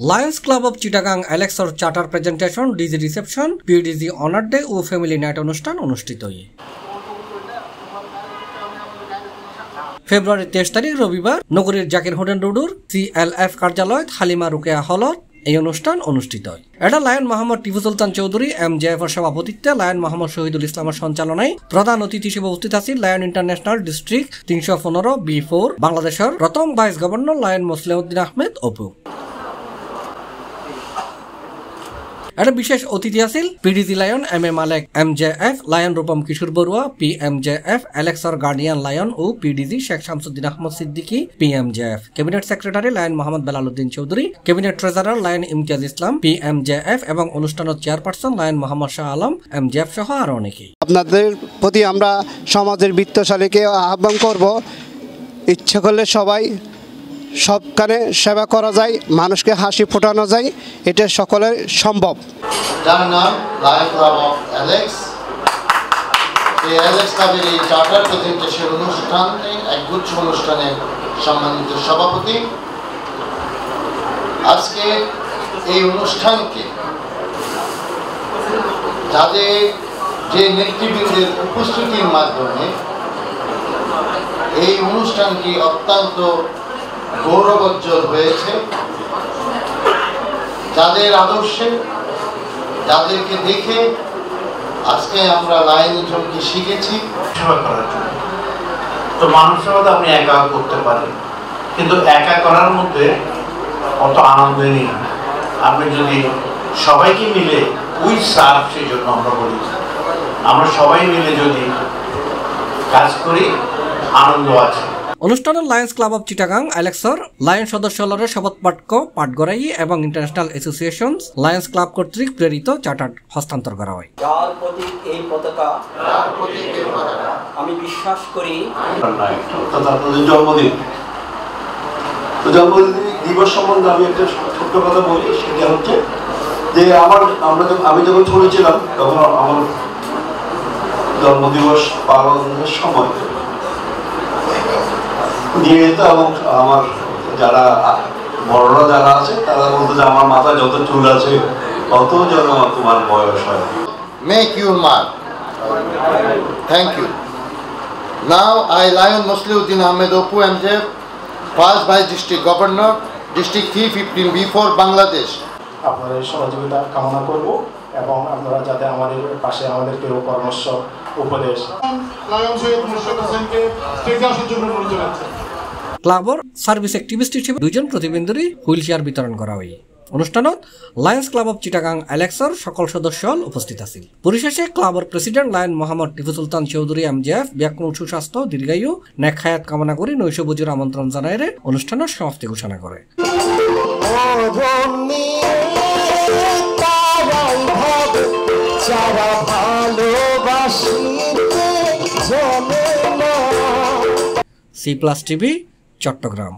Lions club of Chittagong অ্যালেক্সর charter presentation, DG reception, PDG honour day ও family night অনুষ্ঠান অনুষ্ঠিত। ফেব্রুয়ারি 23 তারিখ রবিবার নগরীর জাকির হোটেল রোডুর CLF কার্যালয় হালিমা রুকেয়া হলত এই অনুষ্ঠান অনুষ্ঠিত হয়। এটা লায়ন মোহাম্মদ টিপু সুলতান চৌধুরী MJF এর সভাপতিত্বে লায়ন মোহাম্মদ শহীদুল ইসলামের সঞ্চালনায় প্রধান অতিথি হিসেবে উপস্থিত আছেন লায়ন ইন্টারন্যাশনাল ডিস্ট্রিক্ট 315 B4 বাংলাদেশের প্রথম vice governor lion Mosleuddin Ahmed Apu. একটা বিশেষ অতিথি আছিল PDG lion MA Malek MJF, lion Rupam Kishore Barua PMJF, অ্যালেক্সর গার্ডিয়ান লায়ন ও PDG Sheikh Shamsuddin Ahmad Siddiqui PMJF, cabinet secretary lion Mohammad Belaluddin Chowdhury, cabinet treasurer lion Imtiaz Islam PMJF এবং অনুষ্ঠানের chairperson lion Mohammad Shah Alam MJF সহ আরো অনেকেই। আপনাদের প্রতি আমরা সমাজের বিত্তশালীকে আহ্বান করব, ইচ্ছে করলে সবাই সবখানে সেবা করা যায়, মানুষকে হাসি ফোটানো যায়, এটা সকলের সম্ভব। যার নাম লায়ন ক্লাব অফ অ্যালেক্স। এই অ্যালেক্স ক্লাবের এই চার্টার প্রেজেন্টেশন অনুষ্ঠানে একগুচ্ছ অনুষ্ঠানে সম্মানিত সভাপতি। আজকে এই অনুষ্ঠানকে যাদের যে নেতৃবৃন্দের উপস্থিতির মাধ্যমে এই অনুষ্ঠানটি অত্যন্ত গৌরবোজ্জ্বল হয়েছে, যাদের আদর্শে যাদেরকে দেখে আজকে আমরা লায়নিজমকে শিখেছি সেবা করার জন্য। তো মানুষ সেবা আপনি একা করতে পারেন, কিন্তু একা করার মধ্যে অত আনন্দ নেই। আপনি যদি সবাইকে মিলে উই সার্ভ, সেই জন্য আমরা বলি আমরা সবাই মিলে যদি কাজ করি আনন্দ আছে। অনুষ্ঠানে লায়ন্স ক্লাব অব চিটাগাং অ্যালেক্সর লায়ন সদস্যলরের শপথ বাক্য পাঠ করাই এবং ইন্টারন্যাশনাল অ্যাসোসিয়েশন লায়ন্স ক্লাব কর্তৃক প্রেরিত চার্টার হস্তান্তর করা হয়। যার প্রতি এই পতাকা আমি বিশ্বাস করি। জন্মদিন দিবস সম্বন্ধে আমি একটা ছোট্ট কথা বলি, সেটা হচ্ছে যে আমি যখন ছোট ছিলাম তখন আমার জন্মদিবস পালনের সময় নিয়ে যেত এবং আমার যারা বড়রা যারা আছে তারা বলতো যে আমার মাথায় যত চুল আছে তত যেন তোমার বয়স হয়। Make you mark. Thank you. Now I Lion Mosleuddin Ahmed Apu MJF, first vice district governor, district 315 B4 Bangladesh. আপনাদের সহযোগিতা কামনা করব এবং আপনারা যাতে আমাদের পাশে আমাদেরকে পরামর্শ উপদেশ। ক্লাবর সার্ভিস অ্যাক্টিভিস্ট হিসেবে 2 জন প্রতিবন্ধীর হুইল চেয়ার বিতরণ করা হয়। অনুষ্ঠানত লায়ন্স ক্লাব অব চিটাগাং অ্যালেক্সর সকল সদস্য উপস্থিত আছিল। পরিশেষে ক্লাবর president lion Mohammad Tipu Sultan Chowdhury MJF ব্যাকুল সুস্বাস্থ্য দীর্ঘায়ু নেক হায়াত কামনা করে নৈশভোজের আমন্ত্রণ জানায় অনুষ্ঠানের সমাপ্তি ঘোষণা করে। C+ TV Chittagong.